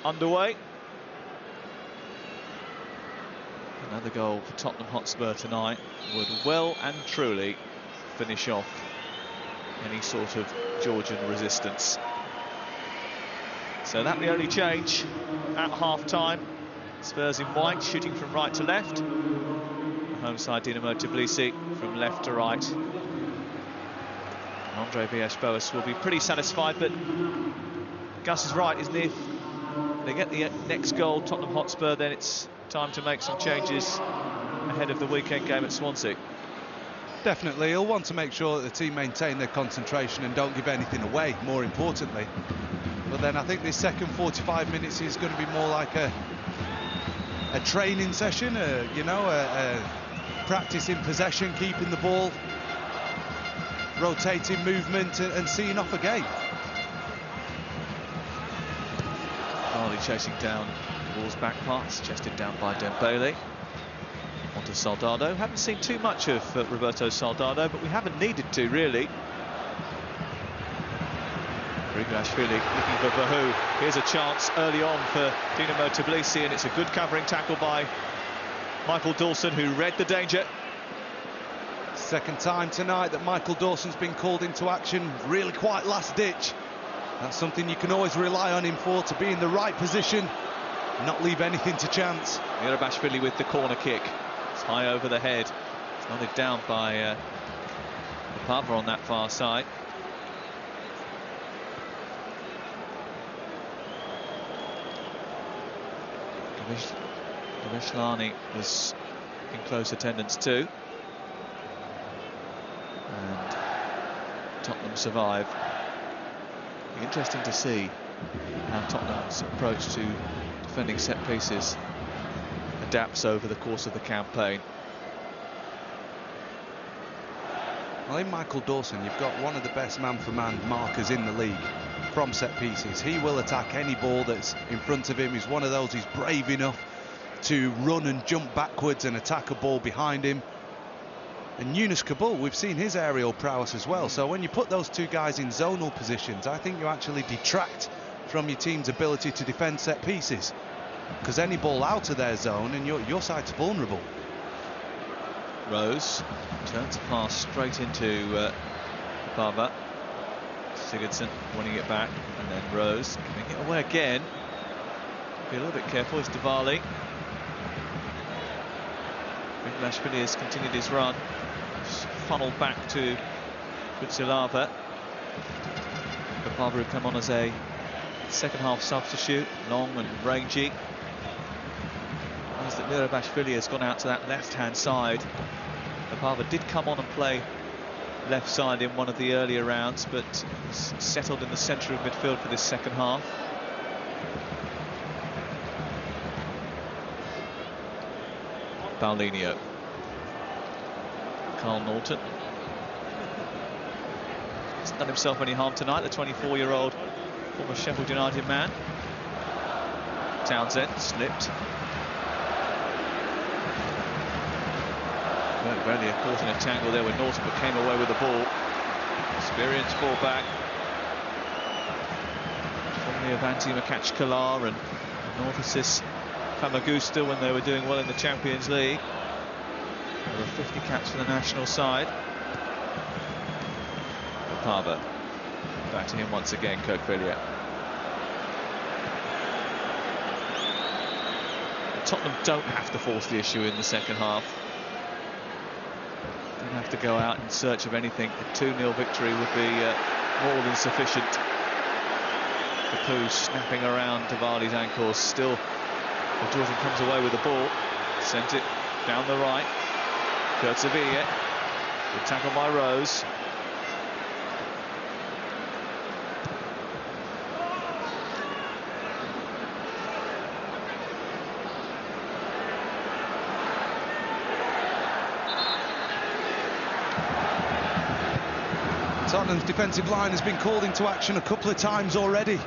underway. Another goal for Tottenham Hotspur tonight would well and truly finish off any sort of Georgian resistance. So that the only change at half-time. Spurs in white, shooting from right to left. The home side Dinamo Tbilisi from left to right. And Andre Villas-Boas will be pretty satisfied, but Gus is right, isn't he? If they get the next goal, Tottenham Hotspur, then it's time to make some changes ahead of the weekend game at Swansea. Definitely, he'll want to make sure that the team maintain their concentration and don't give anything away, more importantly. But then I think this second 45 minutes is going to be more like a training session, a practice in possession, keeping the ball, rotating movement and seeing off a game. Harley chasing down the ball's back pass, chested down by Dembele. Onto Soldado. Haven't seen too much of Roberto Soldado, but we haven't needed to, really. Rigashvili looking for Bahu. Here's a chance early on for Dinamo Tbilisi, and it's a good covering tackle by Michael Dawson, who read the danger. Second time tonight that Michael Dawson's been called into action, really quite last ditch. That's something you can always rely on him for, to be in the right position, not leave anything to chance. Mirabashvili with the corner kick. It's high over the head. It's nodded down by Pava on that far side. Gavishlani was in close attendance too. And Tottenham survive. It'll be interesting to see how Tottenham's approach to defending set pieces adapts over the course of the campaign. Well, in Michael Dawson, you've got one of the best man-for-man markers in the league from set pieces. He will attack any ball that's in front of him. He's one of those who's brave enough to run and jump backwards and attack a ball behind him. And Yunus Kabul, we've seen his aerial prowess as well. So when you put those two guys in zonal positions, I think you actually detract from your team's ability to defend set pieces, because any ball out of their zone and your side's vulnerable. Rose turns a pass straight into Pava. Sigurdsson winning it back, and then Rose giving it away again. Be a little bit careful. It's Diwali. Rigashvili has continued his run. Just funneled back to Kutsilava. Pava would come on as a second half substitute, long and rangy. Means that Mirabashvili has gone out to that left-hand side. Pava did come on and play left side in one of the earlier rounds, but settled in the centre of midfield for this second half. Paulinho. Carl Norton. Hasn't done himself any harm tonight, the 24-year-old former Sheffield United man. Townsend slipped. Berlia caught in a tangle there with Norton, but came away with the ball. Experienced ball back. Formerly of Antti Makachkala and Northesis Famagusta when they were doing well in the Champions League. Over 50 caps for the national side. Pava. Back to him once again, Kirkvillier. Tottenham don't have to force the issue in the second half. Don't have to go out in search of anything. A 2-0 victory would be more than sufficient. Capu snapping around Diwali's ankles. Still, Jordan comes away with the ball. Sent it down the right. Kurtzavilla. Good tackle by Rose. Tottenham's defensive line has been called into action a couple of times already.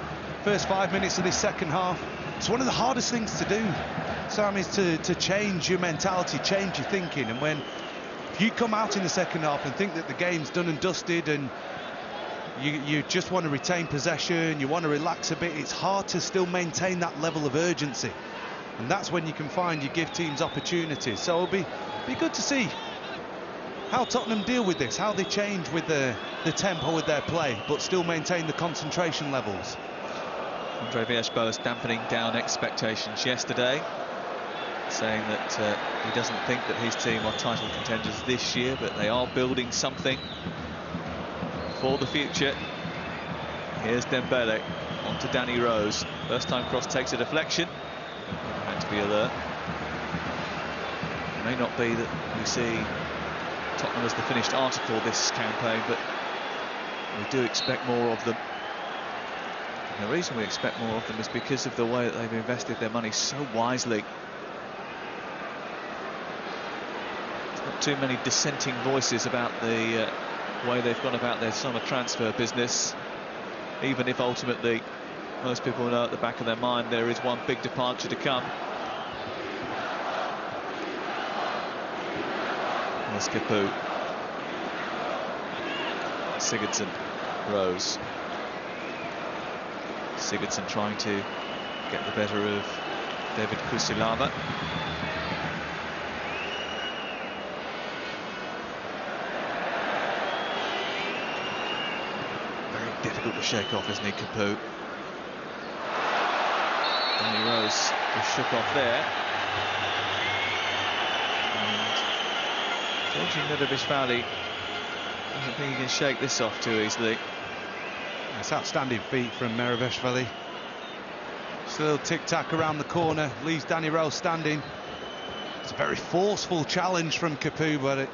First 5 minutes of this second half. It's one of the hardest things to do, Sam, is to change your mentality, change your thinking. And if you come out in the second half and think that the game's done and dusted and You just want to retain possession, you want to relax a bit. It's hard to still maintain that level of urgency, and that's when you can find you give teams opportunities. So it'll be good to see how Tottenham deal with this, how they change with the tempo with their play, but still maintain the concentration levels. Andre Villas-Boas dampening down expectations yesterday, saying that he doesn't think that his team are title contenders this year, but they are building something for the future. Here's Dembele onto Danny Rose. First time cross takes a deflection. Had to be alert. It may not be that we see Tottenham as the finished article this campaign, but we do expect more of them. And the reason we expect more of them is because of the way that they've invested their money so wisely. There's not too many dissenting voices about the way they've gone about their summer transfer business, even if ultimately most people know at the back of their mind there is one big departure to come. There's Capoue, Sigurdsson, Rose. Sigurdsson trying to get the better of David Kusilava. Very difficult to shake off, isn't he, Capoue? Danny Rose was shook off there. Georgi Nurabishvili, I don't think he can shake this off too easily. It's outstanding feet from Merabishvili. Just a little tic-tac around the corner, leaves Danny Rose standing. It's a very forceful challenge from Capoue, but it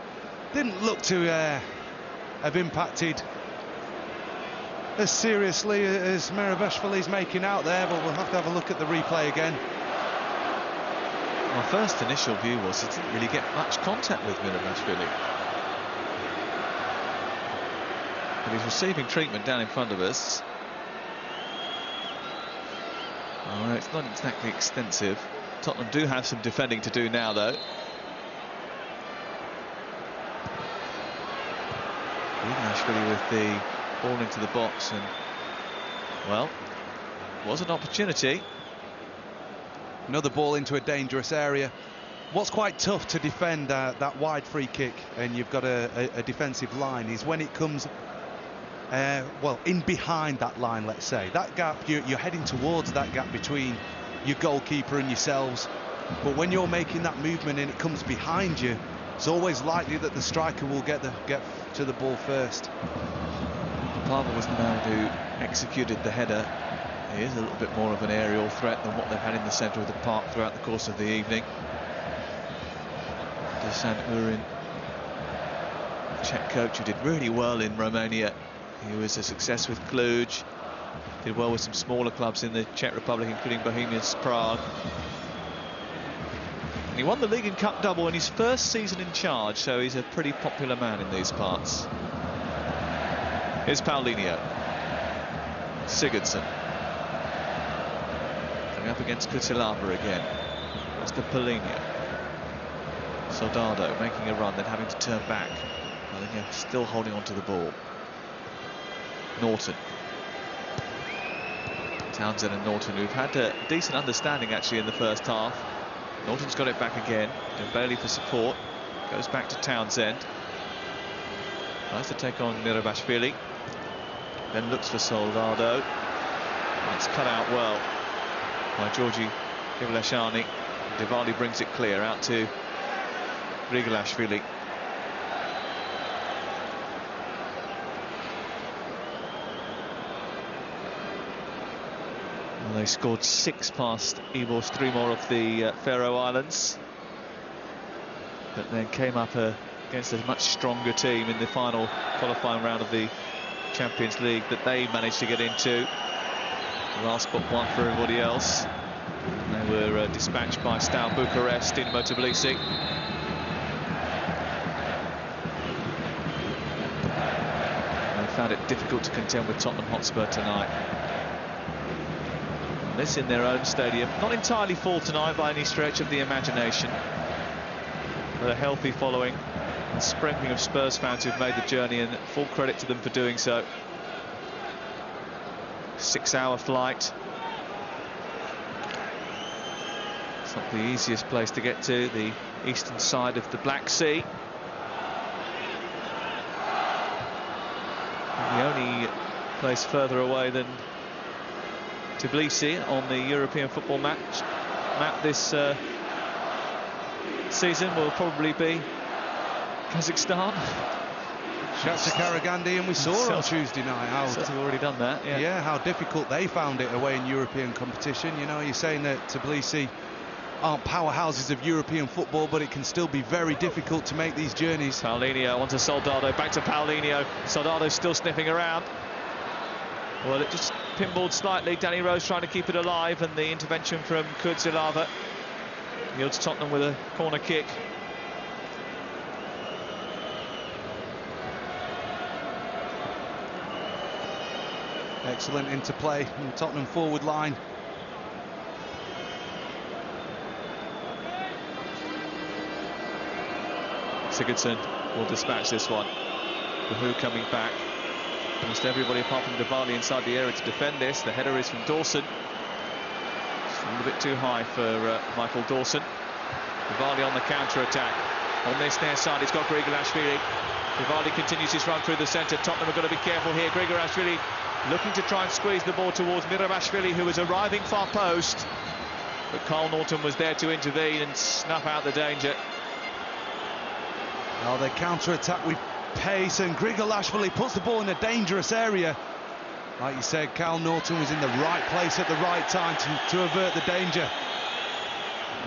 didn't look to have impacted as seriously as Merabishvili's making out there, but we'll have to have a look at the replay again. My first initial view was he didn't really get much contact with Merabishvili. But he's receiving treatment down in front of us. Oh, it's not exactly extensive. Tottenham do have some defending to do now, though. Merabishvili with the ball into the box, and well, was an opportunity. Another ball into a dangerous area. What's quite tough to defend that wide free kick, and you've got a defensive line, is when it comes well, in behind that line, let's say. That gap, you're heading towards that gap between your goalkeeper and yourselves. But when you're making that movement and it comes behind you, it's always likely that the striker will get to the ball first. Palmer was the man who executed the header. He is a little bit more of an aerial threat than what they've had in the centre of the park throughout the course of the evening. Dusan Urin, Czech coach who did really well in Romania. He was a success with Cluj, did well with some smaller clubs in the Czech Republic, including Bohemians Prague. And he won the league and cup double in his first season in charge, so he's a pretty popular man in these parts. Here's Paulinho. Sigurdsson. Coming up against Kutilava again. That's the Paulinho. Soldado making a run, then having to turn back. Paulinho still holding on to the ball. Norton. Townsend and Norton, who've had a decent understanding actually in the first half. Norton's got it back again. Dembele for support. Goes back to Townsend. Tries to take on Merabishvili. Then looks for Soldado. That's cut out well by Georgi Ivleshani. Diwali brings it clear out to Grigolashvili. Well, they scored 6 past Ybor Strymor of the Faroe Islands, but then came up against a much stronger team in the final qualifying round of the Champions League that they managed to get into. Last but one for everybody else. They were dispatched by Steaua Bucharest, Dinamo Tbilisi. They found it difficult to contend with Tottenham Hotspur tonight. And this in their own stadium, not entirely full tonight by any stretch of the imagination, but a healthy following. A sprinkling of Spurs fans who've made the journey, and full credit to them for doing so. 6-hour flight. It's not the easiest place to get to, the eastern side of the Black Sea. And the only place further away than Tbilisi on the European football map this season will probably be Kazakhstan. Shakhtar Karagandhi, and we saw on Tuesday night how they've already done that. Yeah, how difficult they found it away in European competition. You know, you're saying that Tbilisi aren't powerhouses of European football, but it can still be very difficult to make these journeys. Paulinho onto Soldado, back to Paulinho. Soldado's still sniffing around. Well, it just pinballed slightly. Danny Rose trying to keep it alive, and the intervention from Kurtzilava yields Tottenham with a corner kick. Excellent interplay in the Tottenham forward line. Sigurdsson will dispatch this one. The Who coming back. Almost everybody apart from Diwali inside the area to defend this. The header is from Dawson. It's a little bit too high for Michael Dawson. Diwali on the counter-attack. On this near side, it's got Grigorashvili. Diwali continues his run through the centre. Tottenham have got to be careful here. Grigorashvili looking to try and squeeze the ball towards Mirovashvili, who was arriving far post. But Carl Norton was there to intervene and snuff out the danger. Now they counter-attack with pace, and Grigorashvili puts the ball in a dangerous area. Like you said, Carl Norton was in the right place at the right time to avert the danger.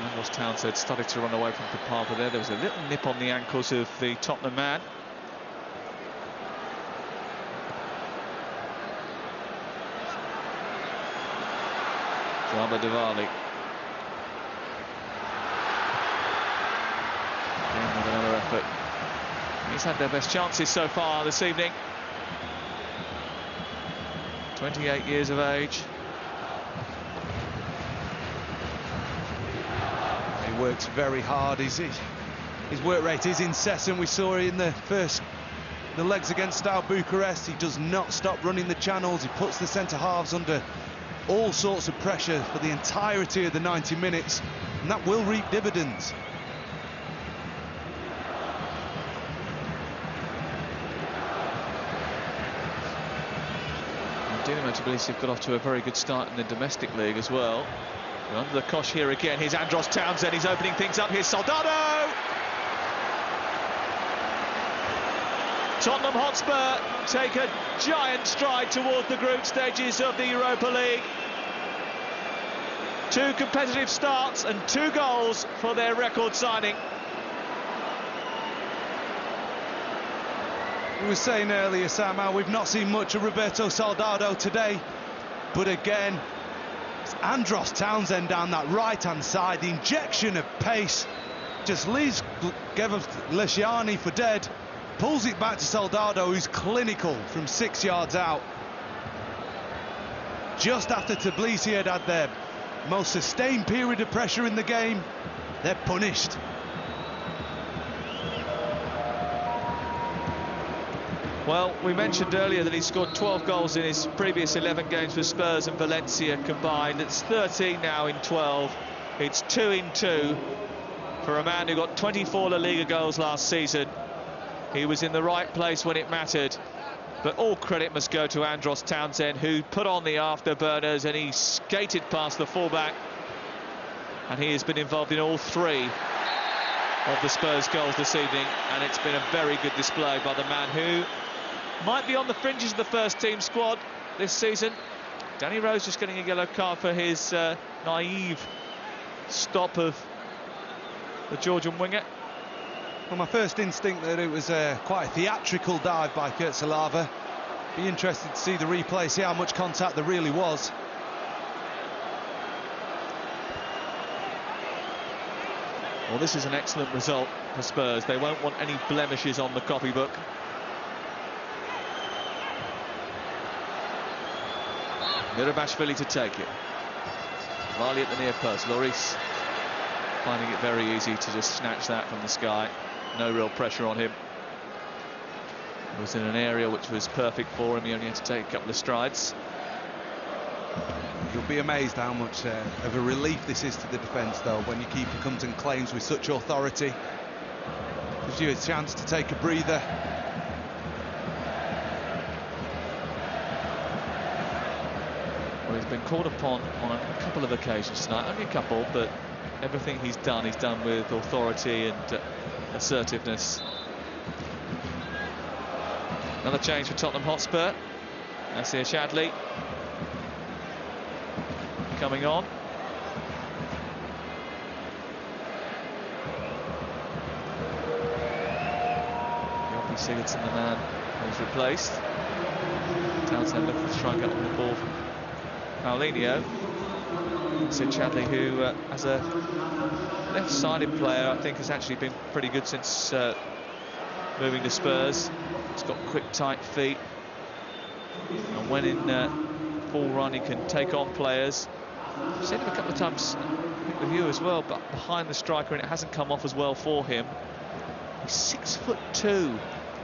Andros Townsend started to run away from Kapava there. There was a little nip on the ankles of the Tottenham man. Drama Diwali. Again with another effort. He's had their best chances so far this evening. 28 years of age. He works very hard. His work rate is incessant. We saw it in the legs against Steaua Bucharest. He does not stop running the channels. He puts the centre halves under all sorts of pressure for the entirety of the 90 minutes, and that will reap dividends. Dinamo Tbilisi have got off to a very good start in the domestic league as well. We're under the cosh here again. Here's Andros Townsend. He's opening things up. Here's Soldado. Tottenham Hotspur take a giant stride towards the group stages of the Europa League. 2 competitive starts and 2 goals for their record signing. We were saying earlier, Sam, how we've not seen much of Roberto Soldado today, but again, it's Andros Townsend down that right-hand side. The injection of pace just leaves Lesiani for dead, pulls it back to Soldado, who's clinical from 6 yards out. Just after Tbilisi had their most sustained period of pressure in the game, they're punished. Well, we mentioned earlier that he scored 12 goals in his previous 11 games for Spurs and Valencia combined. It's 13 now in 12. It's 2 in 2 for a man who got 24 La Liga goals last season. He was in the right place when it mattered. But all credit must go to Andros Townsend, who put on the afterburners and he skated past the fullback. And he has been involved in all 3 of the Spurs goals this evening. And it's been a very good display by the man who might be on the fringes of the first team squad this season. Danny Rose just getting a yellow card for his naive stop of the Georgian winger. Well, my first instinct that it was quite a theatrical dive by Kurtzilava. Be interested to see the replay, see how much contact there really was. Well, this is an excellent result for Spurs. They won't want any blemishes on the copybook. Mirovashvili to take it. Mali at the near post. Lloris finding it very easy to just snatch that from the sky. No real pressure on him. He was in an area which was perfect for him. He only had to take a couple of strides. You'll be amazed how much of a relief this is to the defence, though, when your keeper comes and claims with such authority. Gives you a chance to take a breather. Well, he's been called upon on a couple of occasions tonight, only a couple, but everything he's done with authority and assertiveness. Another change for Tottenham Hotspur. Nasir Chadli coming on. Jopi Sigurdsson, the man who's replaced. Townsend looking to try and get on the ball from Paulinho. Nasir Chadli, who as a left-sided player, I think has actually been pretty good since moving to Spurs. He's got quick, tight feet, and when in full run, he can take on players. I've seen him a couple of times with you as well, but behind the striker, and it hasn't come off as well for him. He's 6'2".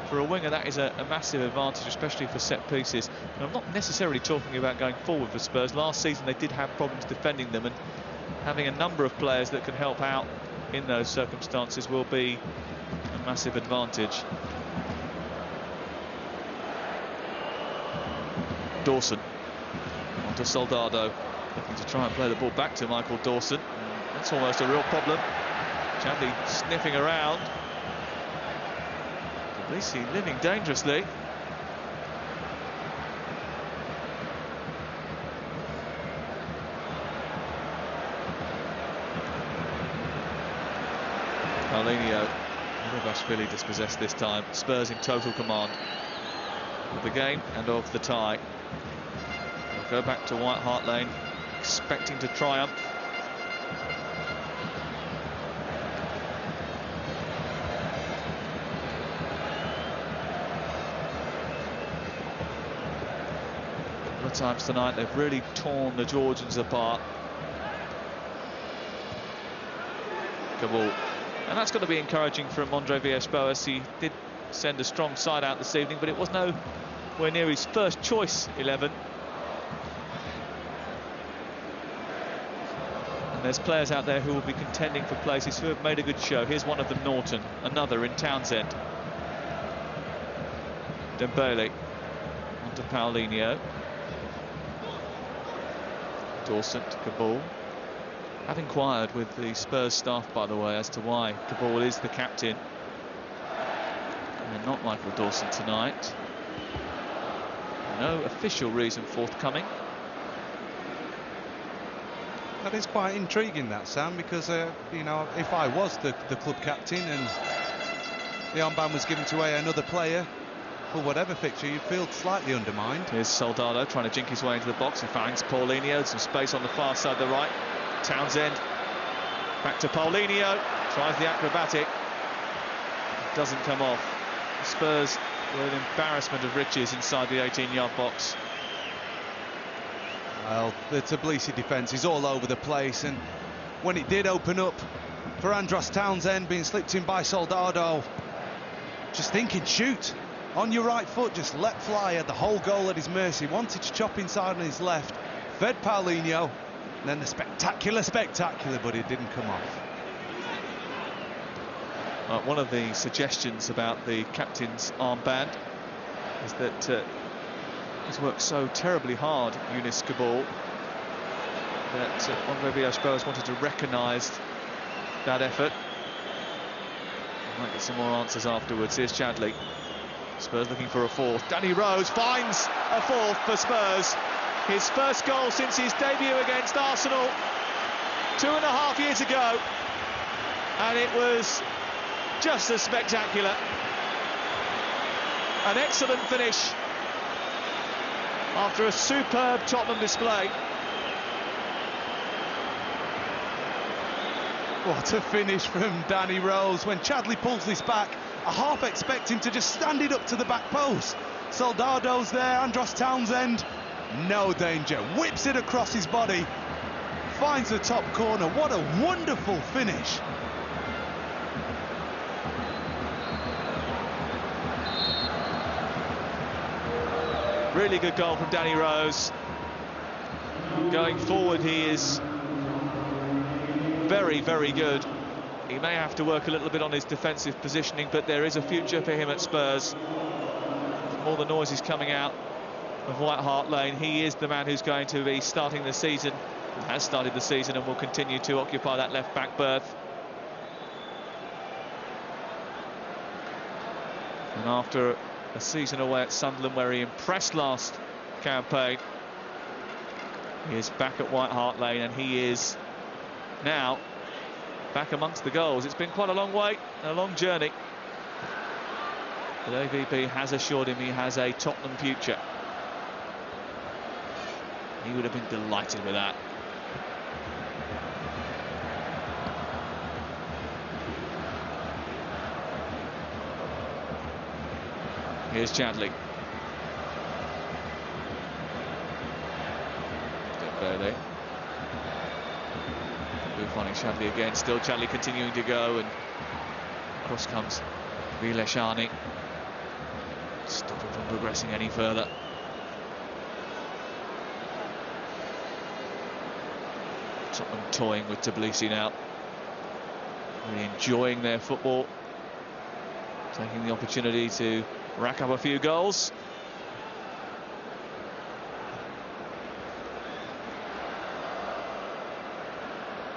For a winger, that is a massive advantage, especially for set pieces. And I'm not necessarily talking about going forward for Spurs. Last season they did have problems defending them, and having a number of players that can help out in those circumstances will be a massive advantage. Dawson onto Soldado, looking to try and play the ball back to Michael Dawson. That's almost a real problem. Chadli sniffing around. Tbilisi living dangerously. Paulinho. Rivashvili dispossessed this time. Spurs in total command of the game and of the tie. They'll go back to White Hart Lane, expecting to triumph. A couple of times tonight they've really torn the Georgians apart. Kabul. And that's got to be encouraging from Andre Villas-Boas. He did send a strong side out this evening, but it was nowhere near his first choice 11. And there's players out there who will be contending for places who have made a good show. Here's one of them, Norton. Another in Townsend. Dembele onto Paulinho. Dawson to Kabul. I've inquired with the Spurs staff, by the way, as to why Kabul is the captain and not Michael Dawson tonight. No official reason forthcoming. That is quite intriguing, that, Sam, because you know, if I was the club captain and the armband was given to another player for whatever fixture, you'd feel slightly undermined. Here's Soldado trying to jink his way into the box. He finds Paulinho, some space on the far side, the right. Townsend back to Paulinho, tries the acrobatic, doesn't come off. The Spurs were an embarrassment of riches inside the 18-yard box. Well, the Tbilisi defence is all over the place, and when it did open up for Andros Townsend being slipped in by Soldado, just thinking, shoot, on your right foot, just let fly, had the whole goal at his mercy, wanted to chop inside on his left, fed Paulinho. And then the spectacular, but it didn't come off. One of the suggestions about the captain's armband is that he's worked so terribly hard, Younes Kabul, that Andre Villas-Boas wanted to recognise that effort. Might get some more answers afterwards. Here's Chadli. Spurs looking for a fourth. Danny Rose finds a fourth for Spurs. His first goal since his debut against Arsenal 2.5 years ago, and it was just as spectacular. An excellent finish after a superb Tottenham display. What a finish from Danny Rose. When Chadli pulls this back, I half expect him to just stand it up to the back post. Soldado's there, Andros Townsend. No danger, whips it across his body, finds the top corner. What a wonderful finish. Really good goal from Danny Rose. Going forward, he is very, very good. He may have to work a little bit on his defensive positioning, but there is a future for him at Spurs. All the noise is coming out of White Hart Lane. He is the man who's going to be starting the season, has started the season, and will continue to occupy that left-back berth. And after a season away at Sunderland where he impressed last campaign, he is back at White Hart Lane, and he is now back amongst the goals. It's been quite a long way, a long journey, but AVP has assured him he has a Tottenham future. He would have been delighted with that. Here's Chadley. Dembele. We're finding Chadley again. Still Chadley continuing to go, and across comes Vileshani. Stop him from progressing any further. Tottenham toying with Tbilisi now. Really enjoying their football. Taking the opportunity to rack up a few goals.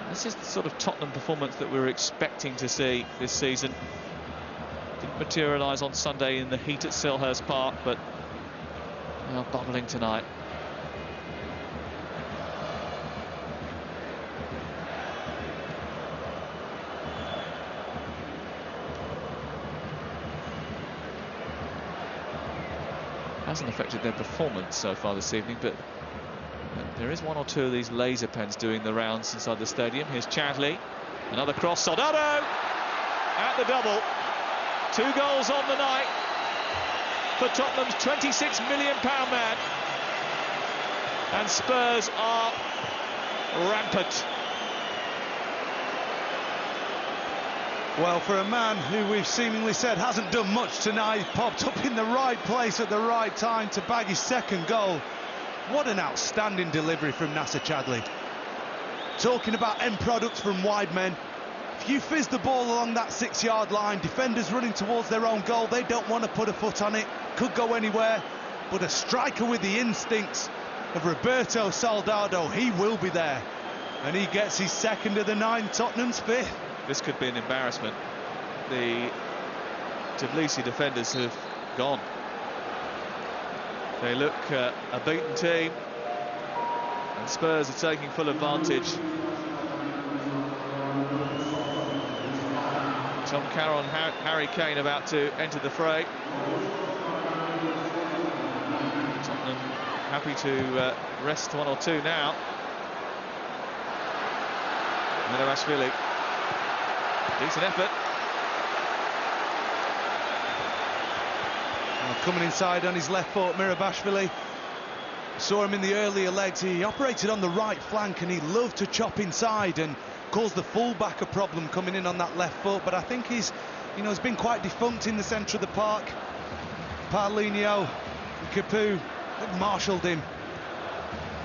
This is the sort of Tottenham performance that we were expecting to see this season. Didn't materialise on Sunday in the heat at Selhurst Park, but they are bubbling tonight. Hasn't affected their performance so far this evening, but there is one or two of these laser pens doing the rounds inside the stadium. Here's Chadley, another cross. Soldado at the double. 2 goals on the night for Tottenham's £26 million man, and Spurs are rampant. Well, for a man who we've seemingly said hasn't done much tonight, popped up in the right place at the right time to bag his second goal. What an outstanding delivery from Nacer Chadli. Talking about end products from wide men, if you fizz the ball along that 6-yard line, defenders running towards their own goal, they don't want to put a foot on it, could go anywhere, but a striker with the instincts of Roberto Soldado, he will be there, and he gets his second of the 9, Tottenham's 5th. This could be an embarrassment. The Tbilisi defenders have gone. They look a beaten team, and Spurs are taking full advantage. Tom Carroll and Harry Kane about to enter the fray. Tottenham happy to rest 1 or 2 now. Mirovashvili. Decent effort. Coming inside on his left foot, Mirovashvili. Saw him in the earlier legs. He operated on the right flank, and he loved to chop inside and caused the fullback a problem coming in on that left foot. But I think he's been quite defunct in the centre of the park. Paulinho and Capu have marshalled him,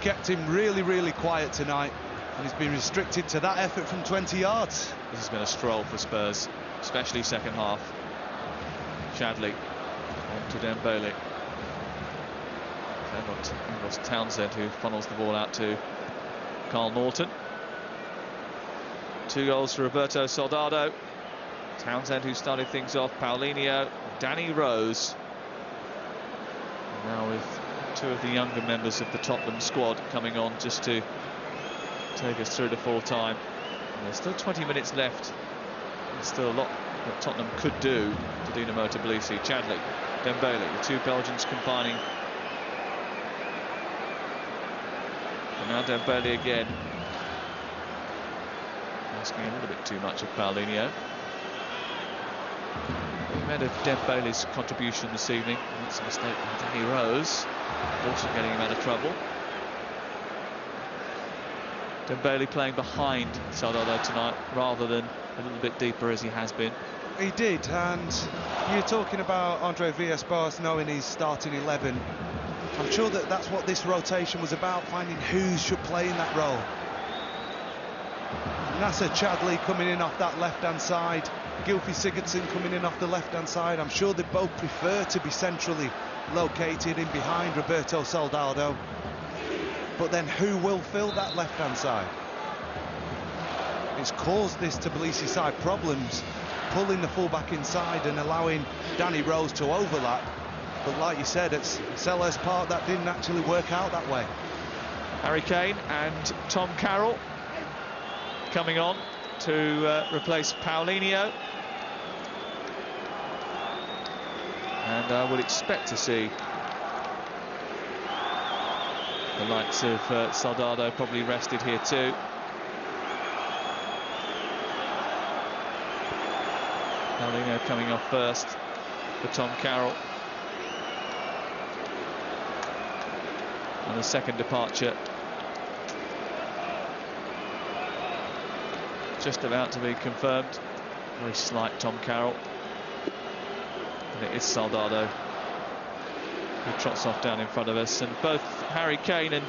kept him really, really quiet tonight, and he's been restricted to that effort from 20 yards. This has been a stroll for Spurs, especially second half. Chadley on to Dembele. They've got Townsend, who funnels the ball out to Carl Norton. 2 goals for Roberto Soldado. Townsend, who started things off. Paulinho, Danny Rose. And now with 2 of the younger members of the Tottenham squad coming on just to take us through to full time. And there's still 20 minutes left. There's still a lot that Tottenham could do to Dinamo Tbilisi. Chadley, Dembele, the 2 Belgians combining. And now Dembele again. Asking a little bit too much of Paulinho. The amount of Dembele's contribution this evening. That's a mistake by Danny Rose, also getting him out of trouble. Dembele playing behind Soldado tonight rather than a little bit deeper as he has been. He did, and you're talking about Andre Villas-Boas knowing he's starting 11. I'm sure that that's what this rotation was about, finding who should play in that role. Nasser Chadli coming in off that left-hand side, Gylfi Sigurdsson coming in off the left-hand side. I'm sure they both prefer to be centrally located in behind Roberto Soldado. But then who will fill that left-hand side? It's caused this Tbilisi side problems, pulling the fullback inside and allowing Danny Rose to overlap. But like you said, at Selhurst Park, that didn't actually work out that way. Harry Kane and Tom Carroll coming on to replace Paulinho. And I would expect to see the likes of Soldado probably rested here too. Paulinho coming off first for Tom Carroll. And the second departure just about to be confirmed. Very slight Tom Carroll. And it is Soldado who trots off down in front of us. And both Harry Kane and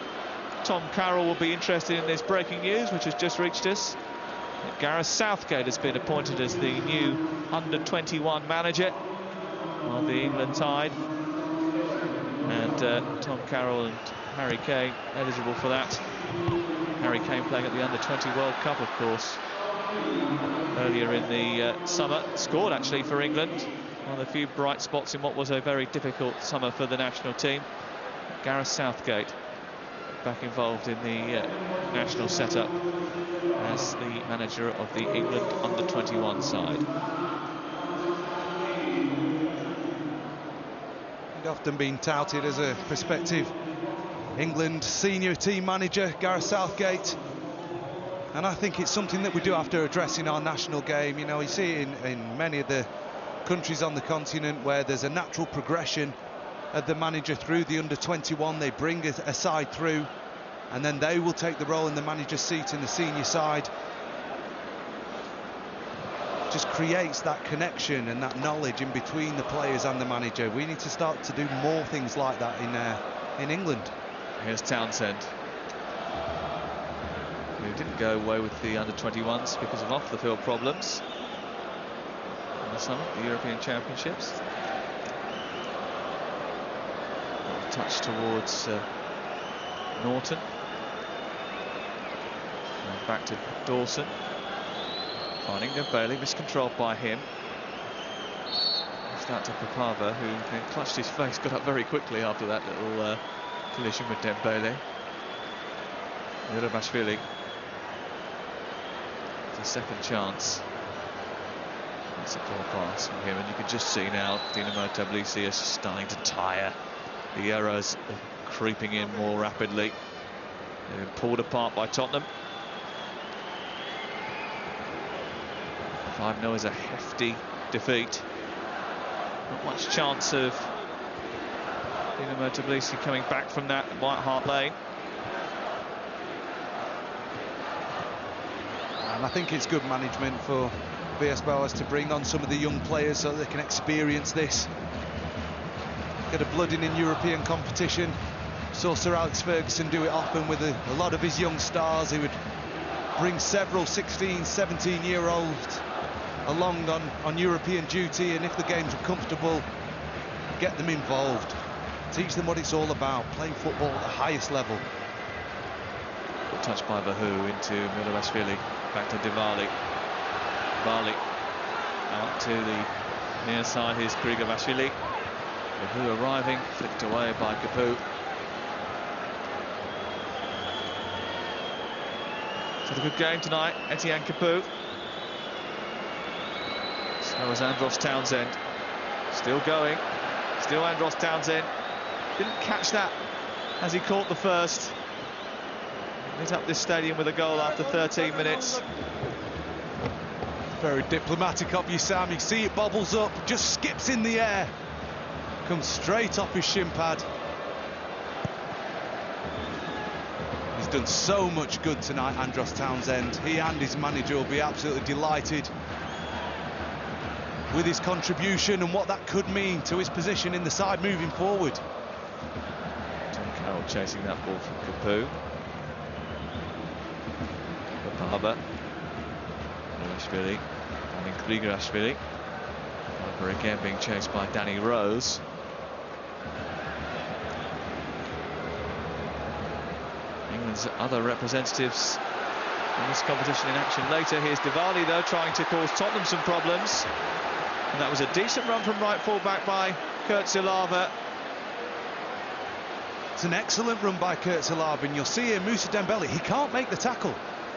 Tom Carroll will be interested in this breaking news which has just reached us. Gareth Southgate has been appointed as the new under-21 manager of the England side. And Tom Carroll and Harry Kane eligible for that. Harry Kane playing at the under-20 World Cup, of course, earlier in the summer. Scored actually for England. One of the few bright spots in what was a very difficult summer for the national team. Gareth Southgate back involved in the national setup as the manager of the England under-21 side. He'd often been touted as a prospective England senior team manager, Gareth Southgate, and I think it's something that we do have to address in our national game. You know, you see it in many of the countries on the continent where there's a natural progression of the manager through the under-21. They bring a side through and then they will take the role in the manager's seat in the senior side. Just creates that connection and that knowledge in between the players and the manager. We need to start to do more things like that in England. Here's Townsend, who didn't go away with the under-21s because of off-the-field problems in the summer, the European Championships. A touch towards Norton. And back to Dawson. Finding Dembele, miscontrolled by him. Left out to Papava, who then clutched his face, got up very quickly after that little collision with Dembele. Mirovashvili. It's a second chance. That's a poor pass from him, and you can just see now Dinamo Tbilisi is starting to tire. The errors are creeping in more rapidly. They've been pulled apart by Tottenham. 5-0 is a hefty defeat. Not much chance of Dinamo Tbilisi coming back from that at White Hart Lane. And I think it's good management for Villas-Boas to bring on some of the young players so they can experience this. Get a blooding in European competition. Saw Sir Alex Ferguson do it often with a lot of his young stars. He would bring several 16, 17-year-olds along on European duty, and if the games were comfortable, get them involved. Teach them what it's all about, playing football at the highest level. Good touch by Vahu into Mirovashvili. Back to Diwali. Diwali out to the near side. Here's Grigavashvili. Vahu arriving, flicked away by Capoue. It's had a good game tonight, Etienne Capoue. So was Andros Townsend. Still going. Still Andros Townsend. Didn't catch that as he caught the first. Lit up this stadium with a goal after 13 minutes. Very diplomatic of you, Sam. You see it bobbles up, just skips in the air. Comes straight off his shin pad. He's done so much good tonight, Andros Townsend. He and his manager will be absolutely delighted with his contribution and what that could mean to his position in the side moving forward. chasing that ball from Capu. Kapaba. Grigashvili. And Grigashvili. Over again being chased by Danny Rose. England's other representatives in this competition in action later. Here's Diwali though, trying to cause Tottenham some problems. And that was a decent run from right full-back by Kurtzilava. It's an excellent run by Kurtzilava, and you'll see here Moussa Dembele, he can't make the tackle.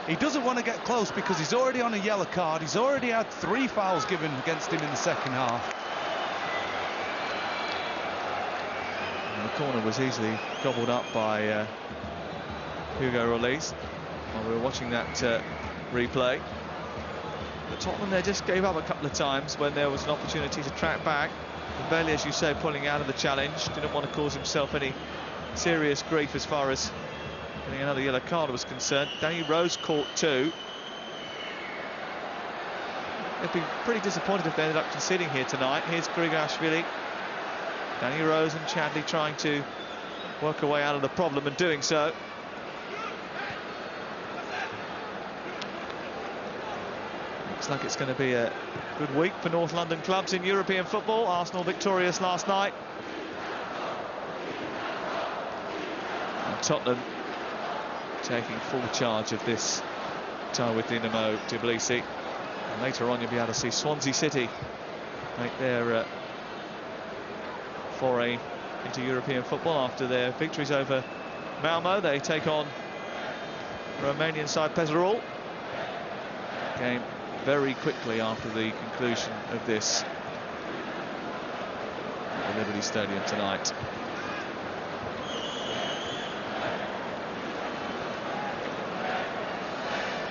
He doesn't want to get close because he's already on a yellow card. He's already had 3 fouls given against him in the second half. And the corner was easily gobbled up by Hugo Lloris while we were watching that replay. But Tottenham there just gave up a couple of times when there was an opportunity to track back. Dembele, as you say, pulling out of the challenge, didn't want to cause himself any serious grief as far as getting another yellow card was concerned. Danny Rose caught 2. They'd be pretty disappointed if they ended up conceding here tonight. Here's Grigashvili. Danny Rose and Chadley trying to work a way out of the problem, and doing so. Looks like it's going to be a good week for North London clubs in European football. Arsenal victorious last night. And Tottenham taking full charge of this tie with Dinamo Tbilisi. And later on you'll be able to see Swansea City make their foray into European football after their victories over Malmo. They take on Romanian side Pesarol. Game very quickly after the conclusion of this at the Liberty Stadium tonight.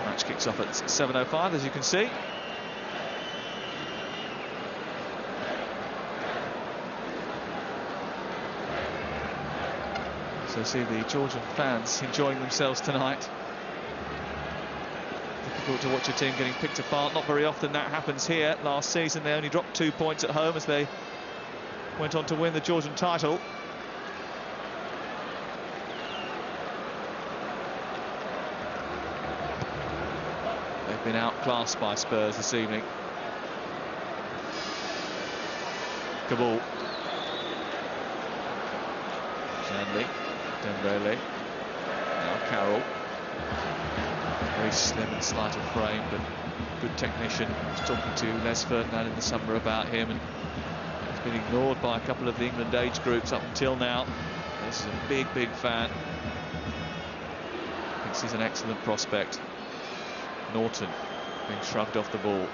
Match kicks off at 7:05, as you can see. So see the Georgian fans enjoying themselves tonight. Difficult to watch a team getting picked apart. Not very often that happens here. Last season they only dropped 2 points at home as they went on to win the Georgian title. They've been outclassed by Spurs this evening. Kabul. Shanley. Dembele. Now Carroll. Very slim and slight of frame, but good technician. I was talking to Les Ferdinand in the summer about him, and he's been ignored by a couple of the England age groups up until now. This is a big fan. Thinks he's an excellent prospect. Norton being shrugged off the ball.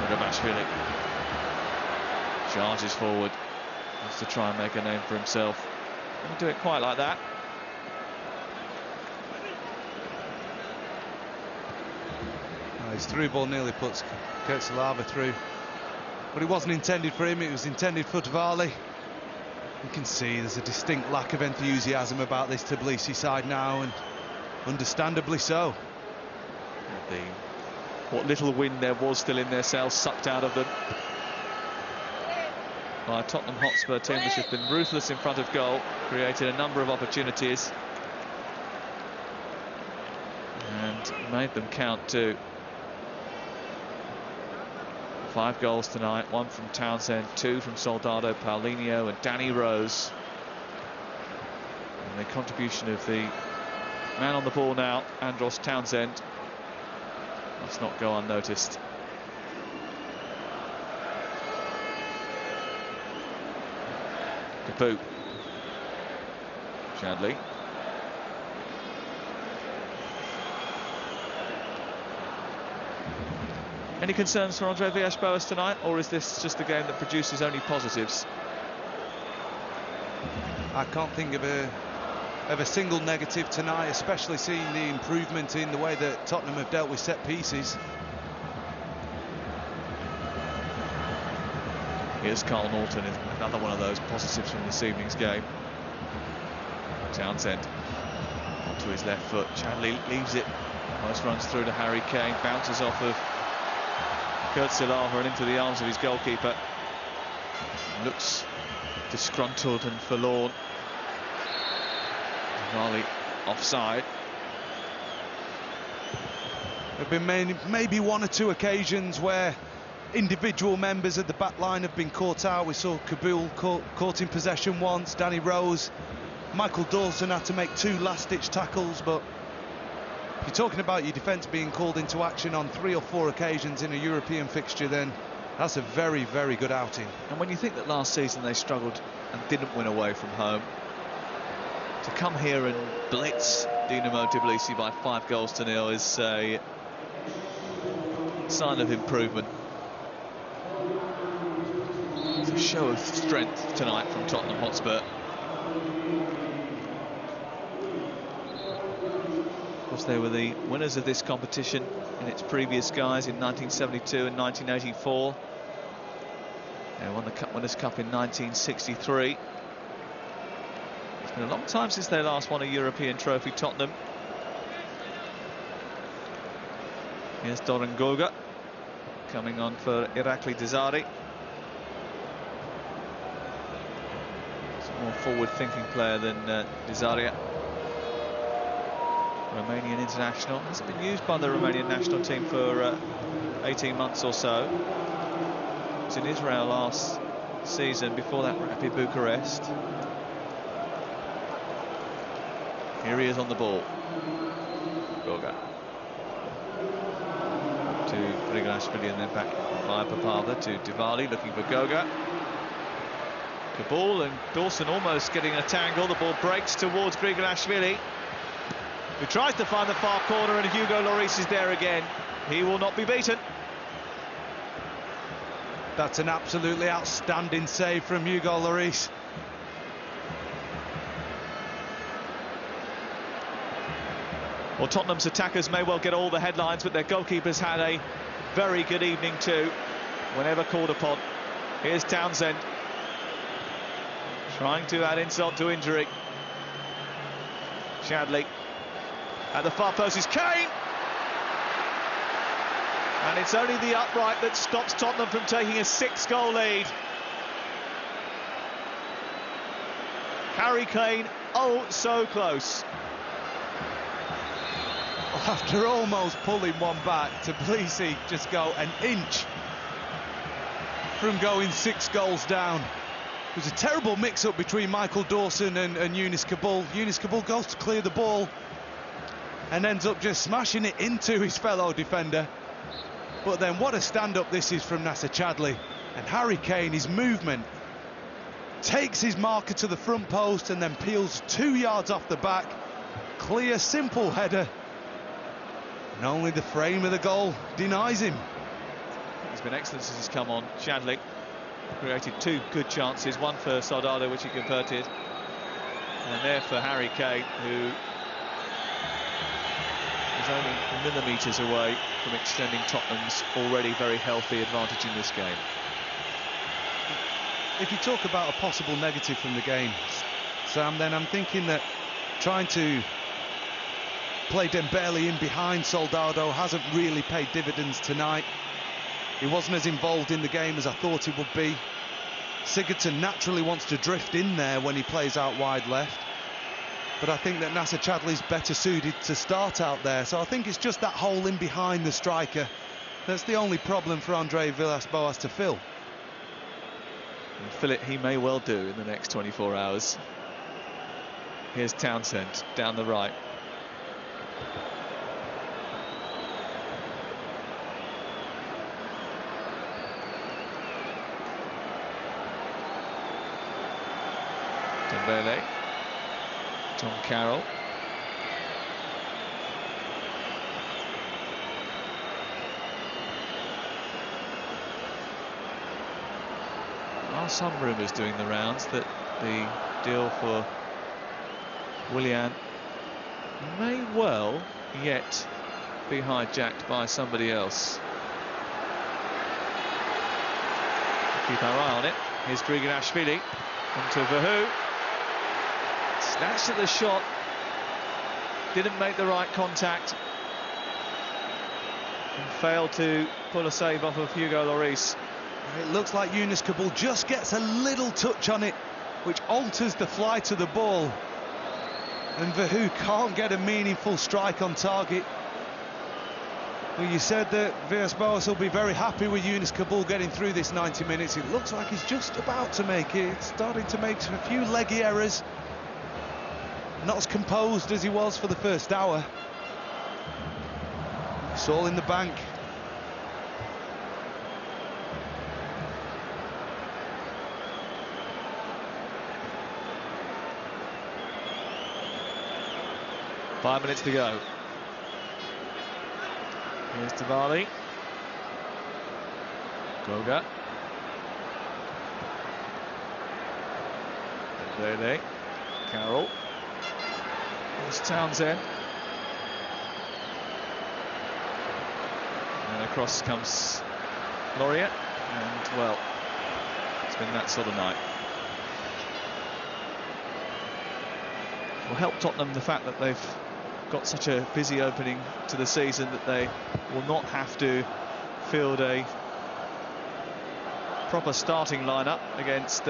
Grigashvili charges forward, wants to try and make a name for himself. Didn't do it quite like that. His through ball nearly puts Kurtzilava through, but it wasn't intended for him, it was intended for Diwali. You can see there's a distinct lack of enthusiasm about this Tbilisi side now, and understandably so. What little wind there was still in their sails sucked out of them by a Tottenham Hotspur team which has been ruthless in front of goal, created a number of opportunities and made them count too. 5 goals tonight, 1 from Townsend, 2 from Soldado, Paulinho and Danny Rose. And the contribution of the man on the ball now, Andros Townsend, must not go unnoticed. Capu. Chadley. Any concerns for Andre Villas-Boas tonight, or is this just a game that produces only positives? I can't think of a single negative tonight, especially seeing the improvement in the way that Tottenham have dealt with set pieces. Here's Carl Norton, another one of those positives from this evening's game. Townsend onto his left foot. Chadley leaves it, almost runs through to Harry Kane, bounces off of Kurtzilava and into the arms of his goalkeeper. Looks disgruntled and forlorn. Dybala offside. There have been maybe one or two occasions where individual members of the back line have been caught out. We saw Kabul caught in possession once, Danny Rose. Michael Dawson had to make 2 last-ditch tackles, but if you're talking about your defence being called into action on 3 or 4 occasions in a European fixture, then that's a very, very good outing. And when you think that last season they struggled and didn't win away from home, to come here and blitz Dinamo Tbilisi by 5-0 is a sign of improvement. It's a show of strength tonight from Tottenham Hotspur. Of course, they were the winners of this competition in its previous guise in 1972 and 1984. They won the Cup Winners' Cup in 1963. It's been a long time since they last won a European trophy, Tottenham. Here's Doran Goga coming on for Irakli Dezari. He's a more forward-thinking player than Dezari. Romanian international. Hasn't been used by the Romanian national team for 18 months or so. He was in Israel last season, before that Rapid Bucharest. Here he is on the ball. Goga. To Grigashvili and then back via Papava to Dybala, looking for Goga. Kabul and Dawson almost getting a tangle. The ball breaks towards Grigashvili, who tries to find the far corner, and Hugo Lloris is there again. He will not be beaten. That's an absolutely outstanding save from Hugo Lloris. Well, Tottenham's attackers may well get all the headlines, but their goalkeeper's had a very good evening too, whenever called upon. Here's Townsend, trying to add insult to injury. Shadley. At the far post is Kane! And it's only the upright that stops Tottenham from taking a 6-goal lead. Harry Kane, oh so close. After almost pulling one back, Tbilisi just go an inch from going 6 goals down. It was a terrible mix-up between Michael Dawson and Younes Kabul. Younes Kabul goes to clear the ball and ends up just smashing it into his fellow defender. But then what a stand-up this is from Nacer Chadli. And Harry Kane, his movement, takes his marker to the front post and then peels 2 yards off the back. Clear, simple header. And only the frame of the goal denies him. He's been excellent since he's come on. Shadley created 2 good chances, one for Soldado, which he converted, and there for Harry Kane, who is only millimetres away from extending Tottenham's already very healthy advantage in this game. If you talk about a possible negative from the game, Sam, then I'm thinking that trying to play Dembele in behind Soldado hasn't really paid dividends tonight. He wasn't as involved in the game as I thought he would be. Sigurdsson naturally wants to drift in there when he plays out wide left, but I think that Nacer Chadli's better suited to start out there, so I think it's just that hole in behind the striker that's the only problem for Andre Villas-Boas to fill. And fill it he may well do in the next 24 hours. Here's Townsend down the right. Dembele, Tom Carroll. There are some rumours doing the rounds that the deal for Willian may well yet be hijacked by somebody else. Keep our eye on it. Here's Grigashvili onto Vahu. Snatched at the shot, didn't make the right contact, and failed to pull a save off of Hugo Lloris. It looks like Younes Kabul just gets a little touch on it which alters the flight of the ball, and Vahu can't get a meaningful strike on target. Well, you said that Villas-Boas will be very happy with Yunus Kabul getting through this 90 minutes. It looks like he's just about to make it. It's starting to make a few leggy errors. Not as composed as he was for the first hour. It's all in the bank. Five minutes to go. Here's Tavali. Goga. Dele. Carroll. Here's Townsend. And across comes Laurier. And, well, it's been that sort of night. Will help Tottenham the fact that they've got such a busy opening to the season that they will not have to field a proper starting lineup against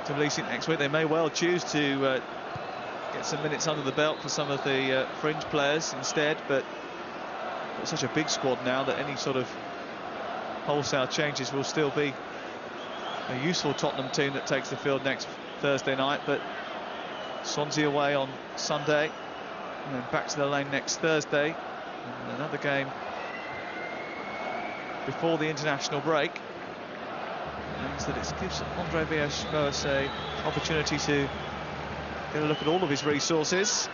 Tbilisi next week. They may well choose to get some minutes under the belt for some of the fringe players instead, but got such a big squad now that any sort of wholesale changes will still be a useful Tottenham team that takes the field next Thursday night. But Swansea away on Sunday, and then back to the lane next Thursday, and another game before the international break. Means that it gives Andre Villas-Boas an opportunity to get a look at all of his resources.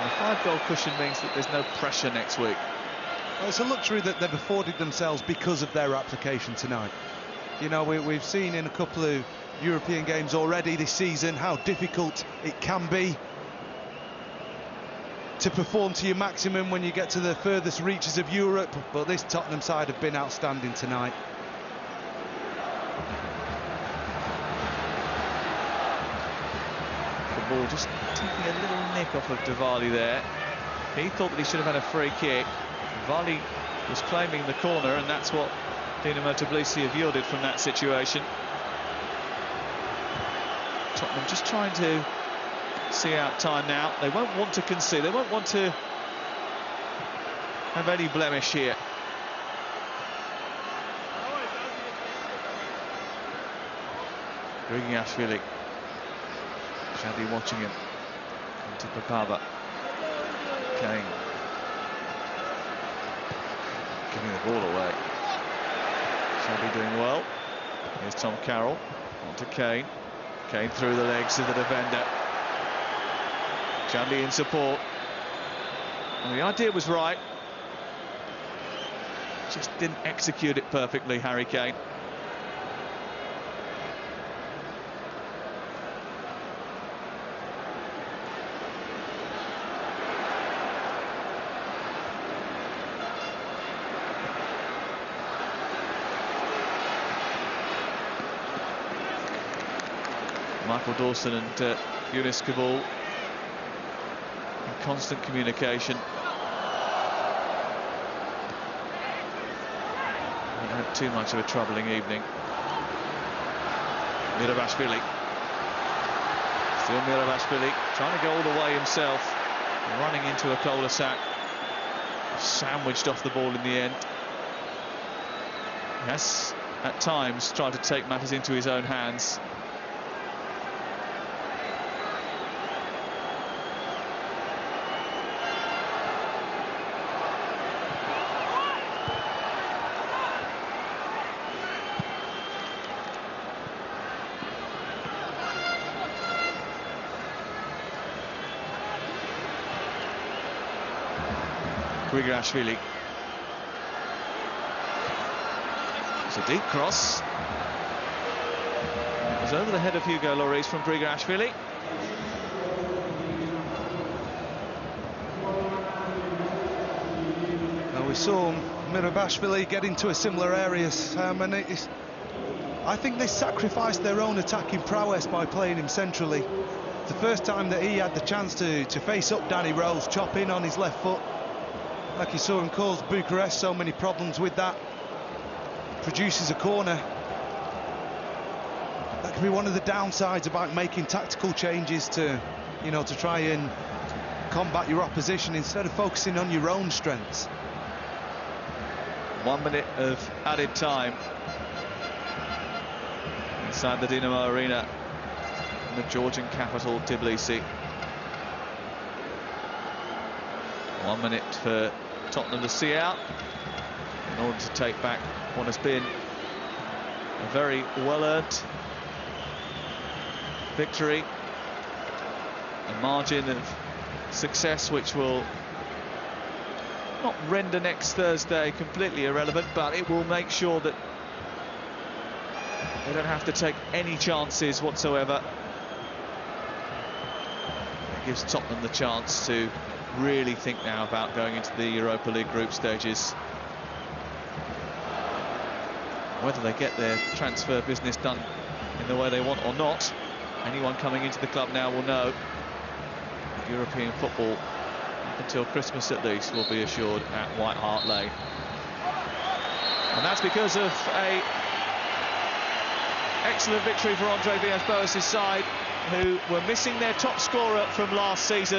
And the 5-goal cushion means that there's no pressure next week. Well, it's a luxury that they've afforded themselves because of their application tonight. You know, we've seen in a couple of European games already this season how difficult it can be to perform to your maximum when you get to the furthest reaches of Europe, but this Tottenham side have been outstanding tonight. The ball just taking a little nick off of Diwali there. He thought that he should have had a free kick. Diwali was claiming the corner, and that's what Dinamo Tbilisi have yielded from that situation. Tottenham just trying to see out time now. They won't want to concede. They won't want to have any blemish here. Grigashvili. Shadi watching him. Into Papava. Kane. Giving the ball away. Shadi doing well. Here's Tom Carroll. On to Kane. Kane through the legs of the defender. Shadi in support. And the idea was right. Just didn't execute it perfectly, Harry Kane. Michael Dawson and Yunus Kabul in constant communication. Haven't had too much of a troubling evening. Mirovashvili. Still Mirovashvili, trying to go all the way himself, running into a cul-de-sac. Sandwiched off the ball in the end. He has, at times, tried to take matters into his own hands. Grigashvili. It's a deep cross. It was over the head of Hugo Lloris from Grigashvili. Now we saw Mirovashvili get into a similar area, Sam, and I think they sacrificed their own attacking prowess by playing him centrally. The first time that he had the chance to face up Danny Rose, chop in on his left foot. Like you saw him cause Bucharest so many problems with that. Produces a corner. that can be one of the downsides about making tactical changes to, you know, to try and combat your opposition instead of focusing on your own strengths. 1 minute of added time inside the Dinamo Arena in the Georgian capital, Tbilisi. 1 minute for Tottenham to see out in order to take back what has been a very well-earned victory, a margin of success which will not render next Thursday completely irrelevant, but it will make sure that they don't have to take any chances whatsoever. It gives Tottenham the chance to really think now about going into the Europa League group stages. Whether they get their transfer business done in the way they want or not, anyone coming into the club now will know European football, up until Christmas at least, will be assured at White Hart Lane. And that's because of a excellent victory for Andre Villas-Boas' side, who were missing their top scorer from last season.